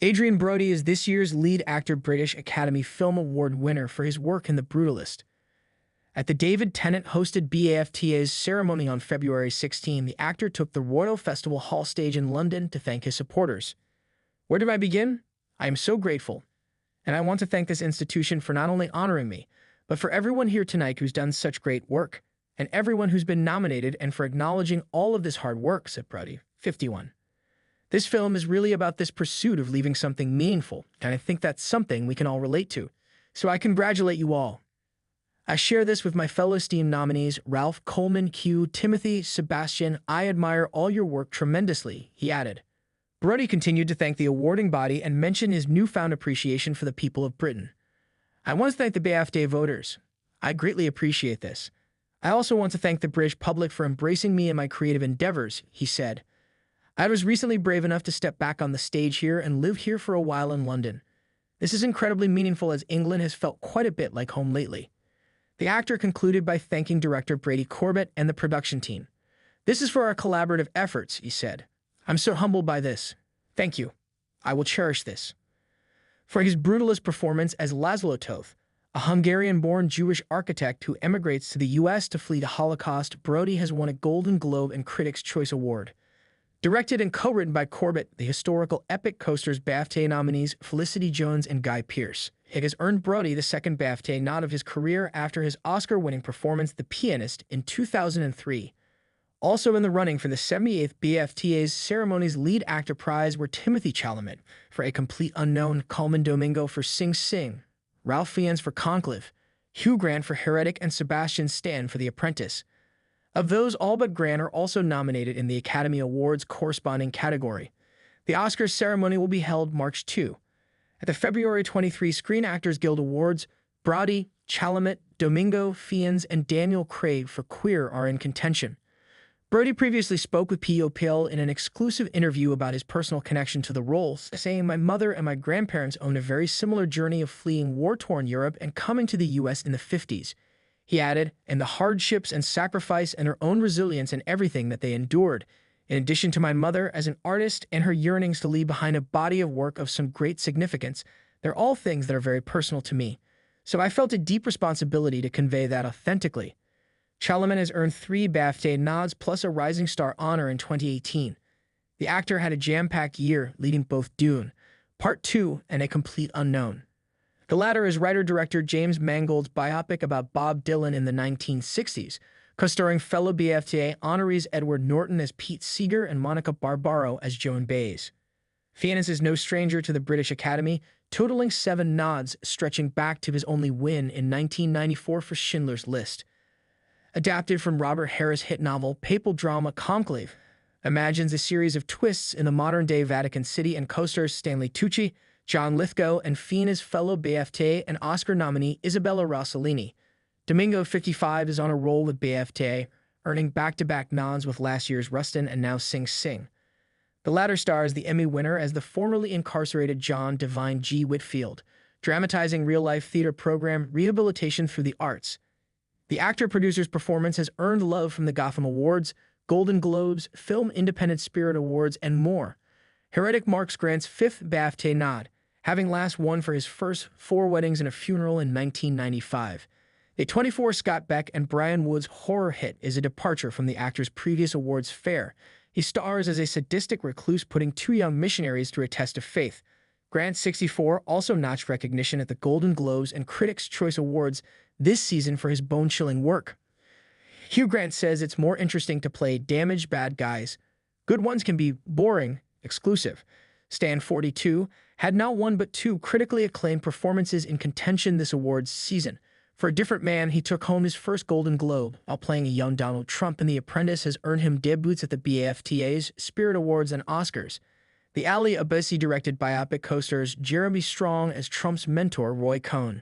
Adrien Brody is this year's lead actor British Academy Film Award winner for his work in The Brutalist. At the David Tennant-hosted BAFTA's ceremony on February 16, the actor took the Royal Festival Hall stage in London to thank his supporters. Where do I begin? I am so grateful, and I want to thank this institution for not only honoring me, but for everyone here tonight who's done such great work, and everyone who's been nominated and for acknowledging all of this hard work, said Brody, 51. This film is really about this pursuit of leaving something meaningful, and I think that's something we can all relate to. So I congratulate you all. I share this with my fellow esteemed nominees, Ralph, Coleman, Q, Timothy, Sebastian. I admire all your work tremendously, he added. Brody continued to thank the awarding body and mention his newfound appreciation for the people of Britain. I want to thank the BAFTA voters. I greatly appreciate this. I also want to thank the British public for embracing me in my creative endeavors, he said. I was recently brave enough to step back on the stage here and live here for a while in London. This is incredibly meaningful as England has felt quite a bit like home lately. The actor concluded by thanking director Brady Corbett and the production team. This is for our collaborative efforts, he said. I'm so humbled by this. Thank you. I will cherish this. For his brutalist performance as Laszlo Toth, a Hungarian-born Jewish architect who emigrates to the U.S. to flee the Holocaust, Brody has won a Golden Globe and Critics' Choice Award. Directed and co-written by Corbett, the historical epic coasters BAFTA nominees Felicity Jones and Guy Pearce. It has earned Brody the second BAFTA nod of his career after his Oscar-winning performance The Pianist in 2003. Also in the running for the 78th BAFTA's ceremony's lead actor prize were Timothy Chalamet for A Complete Unknown, Coleman Domingo for Sing Sing, Ralph Fiennes for Conclave, Hugh Grant for Heretic, and Sebastian Stan for The Apprentice. Of those, all but Grant are also nominated in the Academy Awards corresponding category. The Oscars ceremony will be held March 2. At the February 23 Screen Actors Guild Awards, Brody, Chalamet, Domingo, Fiennes, and Daniel Craig for Queer are in contention. Brody previously spoke with POPL in an exclusive interview about his personal connection to the roles, saying, "My mother and my grandparents owned a very similar journey of fleeing war-torn Europe and coming to the U.S. in the 50s. He added, and the hardships and sacrifice and her own resilience and everything that they endured, in addition to my mother as an artist and her yearnings to leave behind a body of work of some great significance, they're all things that are very personal to me. So I felt a deep responsibility to convey that authentically." Chalamet has earned 3 BAFTA nods plus a Rising Star honor in 2018. The actor had a jam-packed year, leading both Dune, Part 2, and A Complete Unknown. The latter is writer-director James Mangold's biopic about Bob Dylan in the 1960s, co-starring fellow BAFTA honorees Edward Norton as Pete Seeger and Monica Barbaro as Joan Baez. Fiennes is no stranger to the British Academy, totaling 7 nods, stretching back to his only win in 1994 for Schindler's List. Adapted from Robert Harris' hit novel, papal drama Conclave imagines a series of twists in the modern-day Vatican City and co-stars Stanley Tucci, John Lithgow, and Fiennes' fellow BAFTA and Oscar nominee Isabella Rossellini. Domingo, 55, is on a roll with BAFTA, earning back-to-back nods with last year's Rustin and now Sing Sing. The latter stars the Emmy winner as the formerly incarcerated John Divine G. Whitfield, dramatizing real-life theater program Rehabilitation Through the Arts. The actor-producer's performance has earned love from the Gotham Awards, Golden Globes, Film Independent Spirit Awards, and more. Heretic marks Grant's 5th BAFTA nod, having last won for his first 4 Weddings and a Funeral in 1995. The 24 Scott Beck and Brian Wood's horror hit is a departure from the actor's previous awards fare. He stars as a sadistic recluse putting 2 young missionaries through a test of faith. Grant, 64, also notched recognition at the Golden Globes and Critics' Choice Awards this season for his bone-chilling work. Hugh Grant says it's more interesting to play damaged bad guys. Good ones can be boring, exclusive. Stan, 42, had not 1 but 2 critically acclaimed performances in contention this awards season. For A Different Man, he took home his first Golden Globe, while playing a young Donald Trump in The Apprentice has earned him debuts at the BAFTA's Spirit Awards and Oscars. The Ali Abassi-directed biopic co-stars Jeremy Strong as Trump's mentor Roy Cohn.